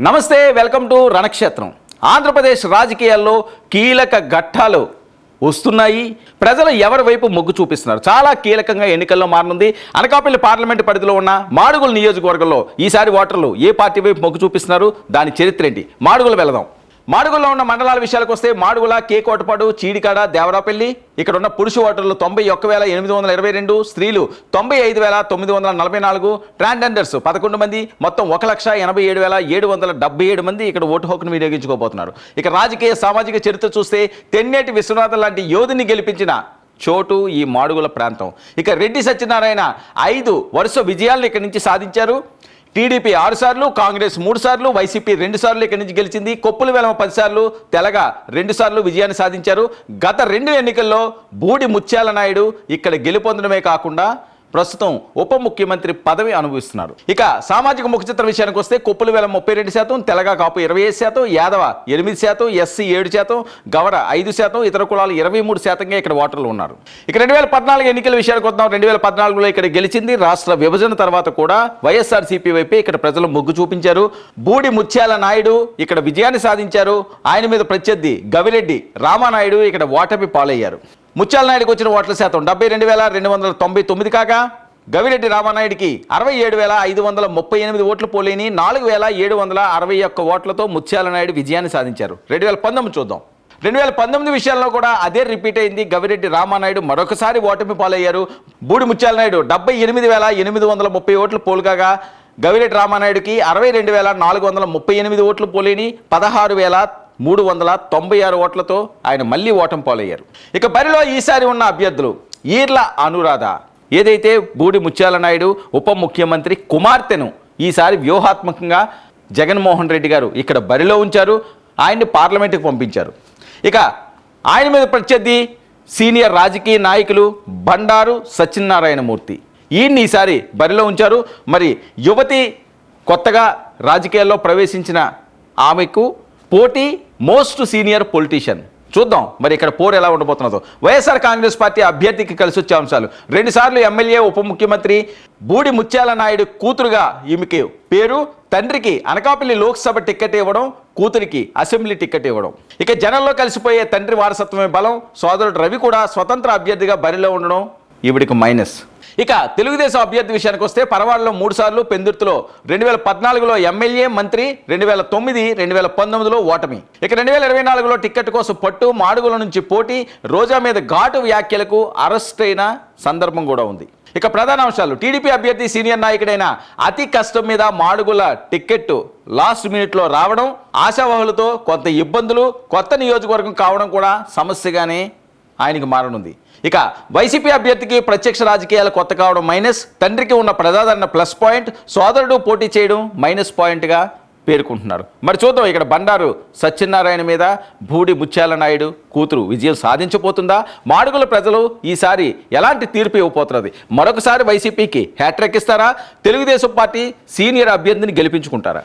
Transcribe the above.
నమస్తే, welcome to రణక్షేత్రం. Andhra Pradesh రాజకీయాల్లో కీలక ఘట్టాలు వస్తున్నాయి. ప్రజలు ఎవరి వైపు మొగ్గు చూపిస్తున్నారు? చాలా కీలకంగా ఎన్నికల్లో మారనుంది. అనకాపల్లి పార్లమెంటు పరిధిలో ఉన్న మాడుగుల నియోజకవర్గంలో ఈసారి ఓటర్లు ఏ పార్టీ వైపు మొగ్గు చూపిస్తున్నారు, దాని చరిత్ర ఏంటి? మాడుగులు వెళదాం. మాడుగుల్లో ఉన్న మండలాల విషయాలకు వస్తే మాడుగుల, కేకోటపాడు, చీడికాడ, దేవరాపల్లి. ఇక్కడ ఉన్న పురుష ఓటర్లు 91,822, స్త్రీలు 95,944, ట్రాన్స్జెండర్స్ 11 మంది, మొత్తం 1,87,777 మంది ఇక్కడ ఓటు హక్కును వినియోగించుకోబోతున్నారు. ఇక రాజకీయ సామాజిక చరిత్ర చూస్తే తెన్నేటి విశ్వనాథన్ లాంటి యోధుని గెలిపించిన చోటు ఈ మాడుగుల ప్రాంతం. ఇక రెడ్డి సత్యనారాయణ 5 వరుస విజయాలను ఇక్కడి నుంచి సాధించారు. టీడీపీ 6 సార్లు, కాంగ్రెస్ 3 సార్లు, వైసీపీ 2 సార్లు ఇక్కడి నుంచి గెలిచింది. కొప్పుల వెలమ 10 సార్లు, తెలగ 2 సార్లు విజయాన్ని సాధించారు. గత 2 ఎన్నికల్లో బూడి ముత్యాల నాయుడు ఇక్కడ గెలుపొందడమే కాకుండా ప్రస్తుతం ఉప ముఖ్యమంత్రి పదవి అనుభవిస్తున్నారు. ఇక సామాజిక ముఖచిత్ర విషయానికి వస్తే కొప్పుల వేల 32%, తెలగ కాపు 25%, యాదవ 8%, ఎస్సీ 7%, గవర 5%, ఇతర కులాలు 23%గా ఇక్కడ ఓటర్లు ఉన్నారు. ఇక 2014 ఎన్నికల విషయానికి వద్దాం. 2014లో ఇక్కడ గెలిచింది. రాష్ట్ర విభజన తర్వాత కూడా వైఎస్ఆర్సీపీ వైపే ఇక్కడ ప్రజలు మొగ్గు చూపించారు. బూడి ముత్యాల నాయుడు ఇక్కడ విజయాన్ని సాధించారు. ఆయన మీద ప్రత్యర్థి గవిరెడ్డి రామానాయుడు ఇక్కడ ఓటమి పాలయ్యారు. ముత్యాల నాయుడికి వచ్చిన ఓట్ల శాతం 72,299 కాగా గవిరెడ్డి రామానాయుడికి 67,538 ఓట్లు పోలేని 4,761 ఓట్లతో ముత్యాల నాయుడు విజయాన్ని సాధించారు. 2019 చూద్దాం. 2019 విషయాల్లో కూడా అదే రిపీట్ అయింది. గవిరెడ్డి రామానాయుడు మరొకసారి ఓటమి పాలయ్యారు. బూడి ముత్యాల నాయుడు 78,830 ఓట్లు పోలుగా గవిరెడ్డి రామానాయుడికి 62,438 ఓట్లు పోలేని 16,396 ఓట్లతో ఆయన మళ్ళీ ఓటమి పాలయ్యారు. ఇక బరిలో ఈసారి ఉన్న అభ్యర్థులు ఈర్ల అనురాధ, ఏదైతే బూడి ముత్యాల నాయుడు ఉప ముఖ్యమంత్రి కుమార్తెను ఈసారి వ్యూహాత్మకంగా జగన్మోహన్ రెడ్డి గారు ఇక్కడ బరిలో ఉంచారు. ఆయన్ని పార్లమెంటుకు పంపించారు. ఇక ఆయన మీద ప్రత్యర్థి సీనియర్ రాజకీయ నాయకులు బండారు సత్యనారాయణమూర్తి, ఈయన్ని ఈసారి బరిలో ఉంచారు. మరి యువతి కొత్తగా రాజకీయాల్లో ప్రవేశించిన ఆమెకు పోటీ మోస్ట్ సీనియర్ పొలిటీషియన్. చూద్దాం మరి ఇక్కడ పోరు ఎలా ఉండబోతున్నదో. వైఎస్ఆర్ కాంగ్రెస్ పార్టీ అభ్యర్థికి కలిసి వచ్చే అంశాలు: 2 సార్లు ఎమ్మెల్యే, ఉప ముఖ్యమంత్రి, బూడి ముత్యాల నాయుడు కూతురుగా ఈమెకి పేరు, తండ్రికి అనకాపల్లి లోక్సభ టికెట్ ఇవ్వడం, కూతురికి అసెంబ్లీ టికెట్ ఇవ్వడం. ఇక జనంలో కలిసిపోయే తండ్రి వారసత్వమే బలం. సోదరుడు రవి కూడా స్వతంత్ర అభ్యర్థిగా బరిలో ఉండడం ఈవిడికి మైనస్. ఇక తెలుగుదేశం అభ్యర్థి విషయానికి వస్తే పరవాడలో 3 సార్లు, పెందుర్తిలో 2014లో ఎమ్మెల్యే, మంత్రి, 2009, 2019లో ఓటమి. ఇక 2024లో టికెట్ కోసం పట్టు, మాడుగుల నుంచి పోటీ, రోజా మీద ఘాటు వ్యాఖ్యలకు అరెస్ట్ అయిన సందర్భం కూడా ఉంది. ఇక ప్రధాన అంశాలు: టీడీపీ అభ్యర్థి సీనియర్ నాయకుడైన అతి కష్టం మీద మాడుగుల టికెట్ లాస్ట్ మినిట్లో రావడం, ఆశావాహులతో కొంత ఇబ్బందులు, కొత్త నియోజకవర్గం కావడం కూడా సమస్యగానే ఆయనకి మారనుంది. ఇక వైసీపీ అభ్యర్థికి ప్రత్యక్ష రాజకీయాలు కొత్త కావడం మైనస్, తండ్రికి ఉన్న ప్రజాదరణ ప్లస్ పాయింట్, సోదరుడు పోటీ చేయడం మైనస్ పాయింట్గా పేర్కొంటున్నారు. మరి చూద్దాం ఇక్కడ బండారు సత్యనారాయణ మీద బూడి ముత్యాల నాయుడు కూతురు విజయం సాధించబోతుందా? మాడుగుల ప్రజలు ఈసారి ఎలాంటి తీర్పు ఇవ్వబోతున్నది? మరొకసారి వైసీపీకి హ్యాట్రిక్ ఇస్తారా? తెలుగుదేశం పార్టీ సీనియర్ అభ్యర్థిని గెలిపించుకుంటారా?